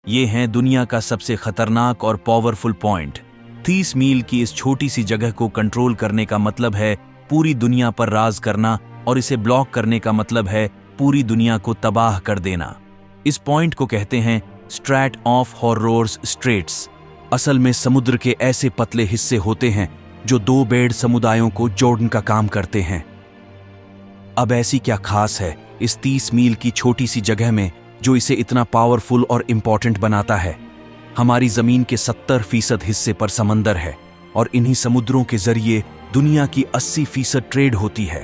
ये हैं दुनिया का सबसे खतरनाक और पावरफुल पॉइंट। 30 मील की इस छोटी सी जगह को कंट्रोल करने का मतलब है पूरी दुनिया पर राज करना, और इसे ब्लॉक करने का मतलब है पूरी दुनिया को तबाह कर देना। इस पॉइंट को कहते हैं स्ट्रैट ऑफ हॉर्रोर्स स्ट्रेट्स। असल में समुद्र के ऐसे पतले हिस्से होते हैं जो दो बेड़ समुदायों को जोड़ने का काम करते हैं। अब ऐसी क्या खास है इस 30 मील की छोटी सी जगह में जो इसे इतना पावरफुल और इंपॉर्टेंट बनाता है? हमारी जमीन के 70% हिस्से पर समंदर है, और इन्हीं समुद्रों के जरिए दुनिया की 80% ट्रेड होती है।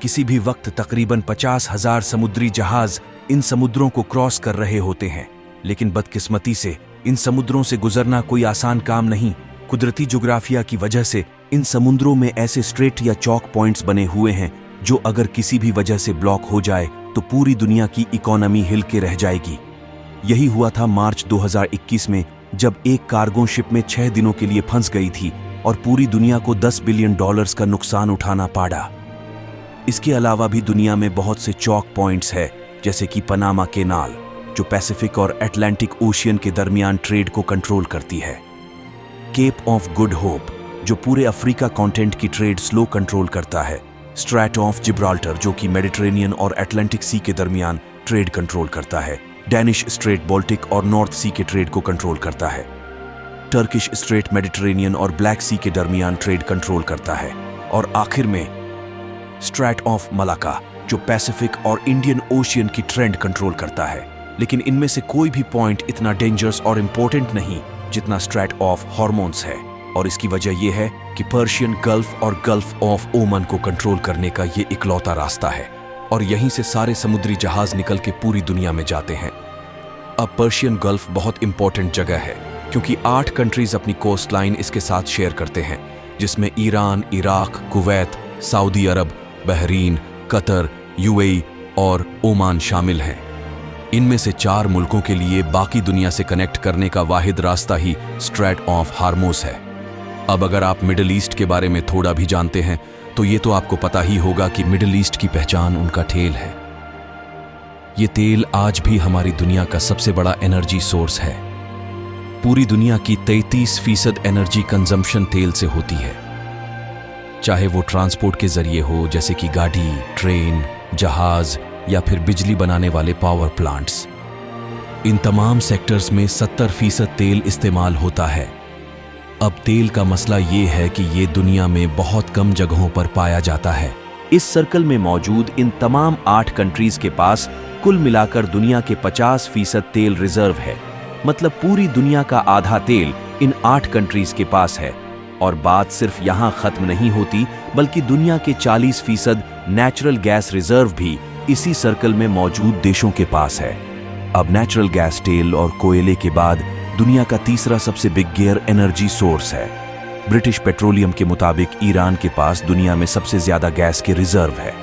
किसी भी वक्त तकरीबन 50,000 समुद्री जहाज इन समुद्रों को क्रॉस कर रहे होते हैं। लेकिन बदकिस्मती से इन समुद्रों से गुजरना कोई आसान काम नहीं। कुदरती जुग्राफिया की वजह से इन समुद्रों में ऐसे स्ट्रेट या चौक पॉइंट्स बने हुए हैं जो अगर किसी भी वजह से ब्लॉक हो जाए तो पूरी दुनिया की इकोनॉमी हिल के रह जाएगी। यही हुआ था मार्च 2021 में, जब एक कार्गो शिप में 6 दिनों के लिए फंस गई थी और पूरी दुनिया को $10 बिलियन का नुकसान उठाना पड़ा। इसके अलावा भी दुनिया में बहुत से चौक पॉइंट्स है, जैसे कि पनामा केनाल जो पैसिफिक और अटलांटिक ओशियन के दरमियान ट्रेड को कंट्रोल करती है, केप ऑफ गुड होप जो पूरे अफ्रीका कॉन्टिनेंट की ट्रेड स्लो कंट्रोल करता है, स्ट्रैट ऑफ जिब्राल्टर जो कि मेडिटेरेनियन और अटलांटिक सी के दरमियान ट्रेड कंट्रोल करता है, डैनिश स्ट्रेट बाल्टिक और नॉर्थ सी के ट्रेड को कंट्रोल करता है, टर्किश स्ट्रेट मेडिटेरेनियन और ब्लैक सी के दरमियान ट्रेड कंट्रोल करता है, और आखिर में स्ट्रैट ऑफ मलाका जो पैसिफिक और इंडियन ओशियन की ट्रेंड कंट्रोल करता है। लेकिन इनमें से कोई भी पॉइंट इतना डेंजरस और इंपॉर्टेंट नहीं जितना स्ट्रैट ऑफ हॉर्मोन्स है, और इसकी वजह यह है कि पर्शियन गल्फ और गल्फ ऑफ ओमन को कंट्रोल करने का ये इकलौता रास्ता है, और यहीं से सारे समुद्री जहाज निकल के पूरी दुनिया में जाते हैं। अब पर्शियन गल्फ बहुत इंपॉर्टेंट जगह है क्योंकि 8 कंट्रीज अपनी कोस्ट लाइन इसके साथ शेयर करते हैं, जिसमें ईरान, इराक, कुवैत, सऊदी अरब, बहरीन, कतर, यूएई और ओमान शामिल हैं। इनमें से 4 मुल्कों के लिए बाकी दुनिया से कनेक्ट करने का वाहिद रास्ता ही स्ट्रैट ऑफ हार्मोस है। अब अगर आप मिडिल ईस्ट के बारे में थोड़ा भी जानते हैं तो ये तो आपको पता ही होगा कि मिडिल ईस्ट की पहचान उनका तेल है। ये तेल आज भी हमारी दुनिया का सबसे बड़ा एनर्जी सोर्स है। पूरी दुनिया की 33% एनर्जी कंजम्पशन तेल से होती है, चाहे वो ट्रांसपोर्ट के जरिए हो जैसे कि गाड़ी, ट्रेन, जहाज या फिर बिजली बनाने वाले पावर प्लांट्स। इन तमाम सेक्टर्स में 70% तेल इस्तेमाल होता है। अब तेल का मसला ये है कि ये दुनिया में बहुत कम जगहों पर पाया जाता है। इस सर्कल में मौजूद इन तमाम 8 कंट्रीज के पास कुल मिलाकर दुनिया के 50% तेल रिजर्व है। मतलब पूरी दुनिया का आधा तेल इन 8 कंट्रीज के पास है। और बात सिर्फ यहां खत्म नहीं होती, बल्कि दुनिया के 40% नेचुरल गैस रिजर्व भी इसी सर्कल में मौजूद देशों के पास है। अब नेचुरल गैस तेल और कोयले के बाद दुनिया का तीसरा सबसे बिग गियर एनर्जी सोर्स है। ब्रिटिश पेट्रोलियम के मुताबिक ईरान के पास दुनिया में सबसे ज्यादा गैस के रिजर्व है।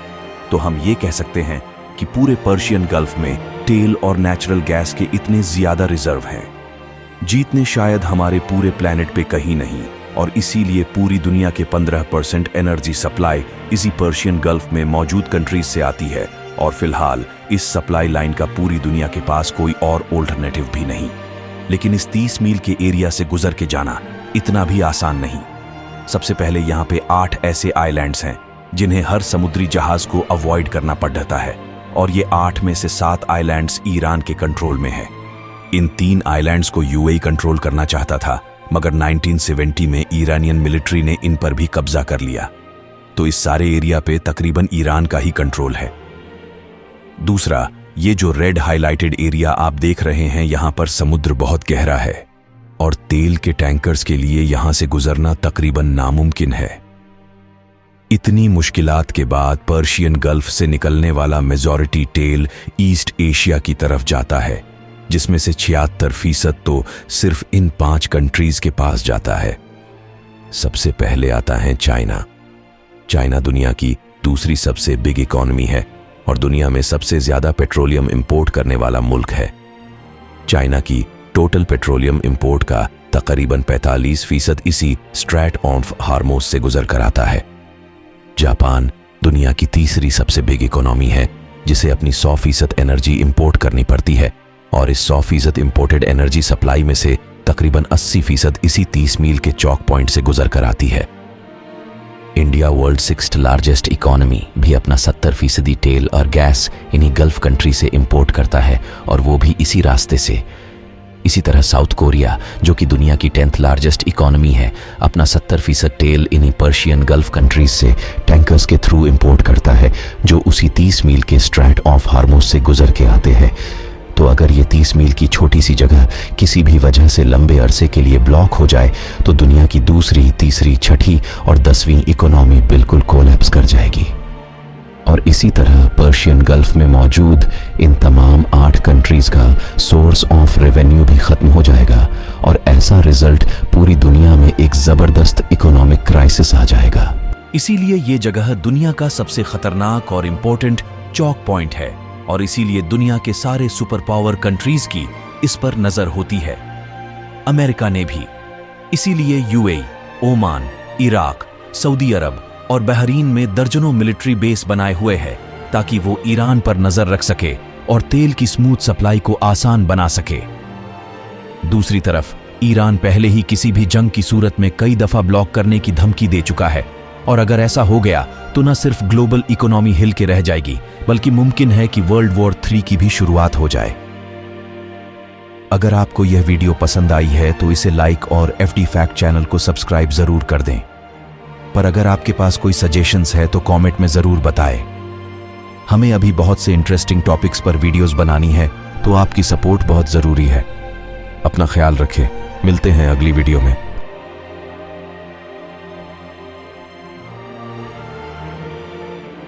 तो हम ये कह सकते हैं कि पूरे पर्शियन गल्फ में तेल और नेचुरल गैस के इतने ज्यादा रिजर्व हैं जितने शायद हमारे पूरे प्लेनेट पे कहीं नहीं, और इसीलिए पूरी दुनिया के 15% एनर्जी सप्लाई इसी पर्शियन गल्फ में मौजूद कंट्रीज से आती है। और फिलहाल इस सप्लाई लाइन का पूरी दुनिया के पास कोई और ऑल्टरनेटिव भी नहीं। लेकिन इस 30 मील के एरिया से गुजर के जाना इतना भी आसान नहीं। सबसे पहले यहाँ पे 8 ऐसे आइलैंड्स हैं जिन्हें हर समुद्री जहाज को अवॉइड करना पड़ता है, और ये 8 में से 7 आइलैंड्स ईरान के कंट्रोल में है। इन 3 आइलैंड्स को यूएई कंट्रोल करना चाहता था, मगर 1970 में ईरानियन मिलिट्री ने इन पर भी कब्जा कर लिया। तो इस सारे एरिया पे तकरीबन ईरान का ही कंट्रोल है। दूसरा, ये जो रेड हाइलाइटेड एरिया आप देख रहे हैं, यहां पर समुद्र बहुत गहरा है और तेल के टैंकर्स के लिए यहां से गुजरना तकरीबन नामुमकिन है। इतनी मुश्किलात के बाद पर्शियन गल्फ से निकलने वाला मेजॉरिटी तेल ईस्ट एशिया की तरफ जाता है, जिसमें से 76% तो सिर्फ इन 5 कंट्रीज के पास जाता है। सबसे पहले आता है चाइना। चाइना दुनिया की दूसरी सबसे बिग इकोनॉमी है और दुनिया में सबसे ज्यादा पेट्रोलियम इंपोर्ट करने वाला मुल्क है। चाइना की टोटल पेट्रोलियम इंपोर्ट का तकरीबन 45% इसी स्ट्रैट ऑफ हार्मोस से गुजर कर आता है। जापान दुनिया की तीसरी सबसे बिग इकोनॉमी है, जिसे अपनी 100% एनर्जी इंपोर्ट करनी पड़ती है और इस 100% इंपोर्टेड एनर्जी सप्लाई में से तकरीबन 80% इसी 30 मील के चौक पॉइंट से गुजर कर आती है। India world 6th largest economy भी अपना 70% तेल और गैस इन्हीं गल्फ कंट्री से इंपोर्ट करता है, और वो भी इसी रास्ते से। इसी तरह साउथ कोरिया, जो कि दुनिया की 10th लार्जेस्ट इकोनॉमी है, अपना 70% तेल इन्हीं पर्शियन गल्फ कंट्रीज से टैंकर्स के थ्रू इंपोर्ट करता है, जो उसी 30 मील के स्ट्रैट ऑफ हार्मोज से गुजर के आते हैं। तो अगर ये 30 मील की छोटी सी जगह किसी भी वजह से लंबे अरसे के लिए ब्लॉक हो जाए तो दुनिया की दूसरी, तीसरी, छठी और 10वीं इकोनॉमी बिल्कुल कोलैप्स कर जाएगी। और इसी तरह पर्शियन गल्फ में मौजूद इन तमाम 8 कंट्रीज का सोर्स ऑफ रेवेन्यू भी खत्म हो जाएगा, और ऐसा रिजल्ट पूरी दुनिया में एक जबरदस्त इकोनॉमिक क्राइसिस आ जाएगा। इसीलिए ये जगह दुनिया का सबसे खतरनाक और इंपॉर्टेंट चौक पॉइंट है, और इसीलिए दुनिया के सारे सुपर पावर कंट्रीज की इस पर नजर होती है, अमेरिका ने भी। इसीलिए यूएई, ओमान, इराक, सऊदी अरब और बहरीन में दर्जनों मिलिट्री बेस बनाए हुए हैं, ताकि वो ईरान पर नजर रख सके और तेल की स्मूथ सप्लाई को आसान बना सके। दूसरी तरफ ईरान पहले ही किसी भी जंग की सूरत में कई दफा ब्लॉक करने की धमकी दे चुका है, और अगर ऐसा हो गया तो न सिर्फ ग्लोबल इकोनॉमी हिल के रह जाएगी, बल्कि मुमकिन है कि वर्ल्ड वॉर 3 की भी शुरुआत हो जाए। अगर आपको यह वीडियो पसंद आई है तो इसे लाइक और FD फैक्ट चैनल को सब्सक्राइब जरूर कर दें। पर अगर आपके पास कोई सजेशंस है तो कमेंट में जरूर बताएं। हमें अभी बहुत से इंटरेस्टिंग टॉपिक्स पर वीडियोस बनानी है, तो आपकी सपोर्ट बहुत जरूरी है। अपना ख्याल रखें, मिलते हैं अगली वीडियो में।